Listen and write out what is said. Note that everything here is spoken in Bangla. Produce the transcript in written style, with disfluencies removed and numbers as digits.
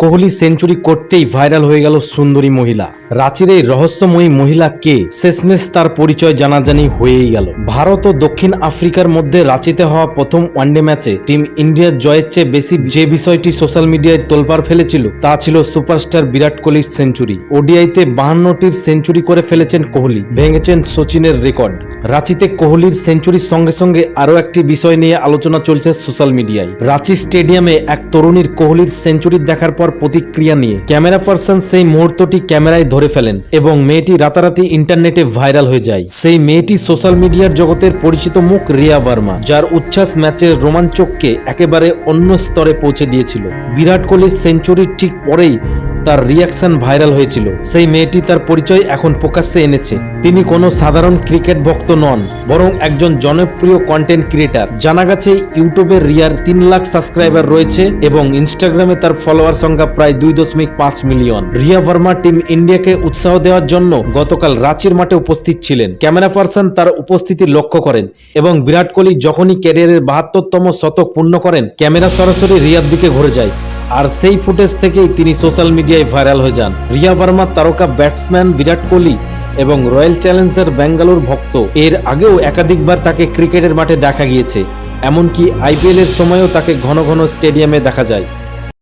কোহলি সেঞ্চুরি করতেই ভাইরাল হয়ে গেল সুন্দরী মহিলা। রাঁচির এই রহস্যময়ী মহিলা কে, শেষমেশ তার পরিচয় জানাজানি হয়েই গেল। ভারত ও দক্ষিণ আফ্রিকার মধ্যে রাঁচিতে হওয়া প্রথম ওয়ানডে ম্যাচে টিম ইন্ডিয়ার জয়ের চেয়ে বেশি যে বিষয়টি সোশ্যাল মিডিয়ায় তোলপাড় ফেলেছিল তা ছিল সুপারস্টার বিরাট কোহলির সেঞ্চুরি। ওডিআইতে 52টির সেঞ্চুরি করে ফেলেছেন কোহলি, ভেঙেছেন সচিনের রেকর্ড। রাঁচিতে কোহলির সেঞ্চুরির সঙ্গে সঙ্গে আরও একটি বিষয় নিয়ে আলোচনা চলছে সোশ্যাল মিডিয়ায়। রাঁচি স্টেডিয়ামে এক তরুণীর কোহলির সেঞ্চুরি দেখার পর প্রতিক্রিয়া নিয়ে ক্যামেরা পার্সন সেই মুহূর্তটি ক্যামেরায় ধরে ফেলেন এবং মেয়েটি রাতারাতি ইন্টারনেটে ভাইরাল হয়ে যায়। সেই মেয়েটি সোশ্যাল মিডিয়ার জগতের পরিচিত মুখ রিয়া ভার্মা, যার উচ্ছ্বাস ম্যাচের রোমাঞ্চককে একেবারে অন্য স্তরে পৌঁছে দিয়েছিল। বিরাট কোহলির সেঞ্চুরির ঠিক পরেই তার রিয়াকশন ভাইরাল হয়েছিল। সেই মেয়েটি তার পরিচয় এখন প্রকাশ্যে এনেছে। তিনি কোনো সাধারণ ক্রিকেট ভক্ত নন, বরং একজন জনপ্রিয় কন্টেন্ট ক্রিয়েটার। জানা গেছে ইউটিউবে রিয়ার 3 লাখ সাবস্ক্রাইবার রয়েছে এবং ইনস্টাগ্রামে তার ফলোয়ার সংখ্যা প্রায় 2.5 মিলিয়ন। রিয়া ভার্মা টিম ইন্ডিয়াকে উৎসাহ দেওয়ার জন্য গতকাল রাঁচির মাঠে উপস্থিত ছিলেন। ক্যামেরা পার্সন তার উপস্থিতি লক্ষ্য করেন এবং বিরাট কোহলি যখনই ক্যারিয়ারের 72তম শতক পূর্ণ করেন, ক্যামেরা সরাসরি রিয়ার দিকে ঘুরে যায়। আর সেই ফুটেজ থেকেই তিনি সোশ্যাল মিডিয়ায় ভাইরাল হয়ে যান। রিয়া ভার্মা তারকা ব্যাটসম্যান বিরাট কোহলি এবং রয়্যাল চ্যালেঞ্জার ব্যাঙ্গালোর ভক্ত। এর আগেও একাধিকবার তাকে ক্রিকেটের মাঠে দেখা গিয়েছে, এমনকি আইপিএল এর সময়ও তাকে ঘন ঘন স্টেডিয়ামে দেখা যায়।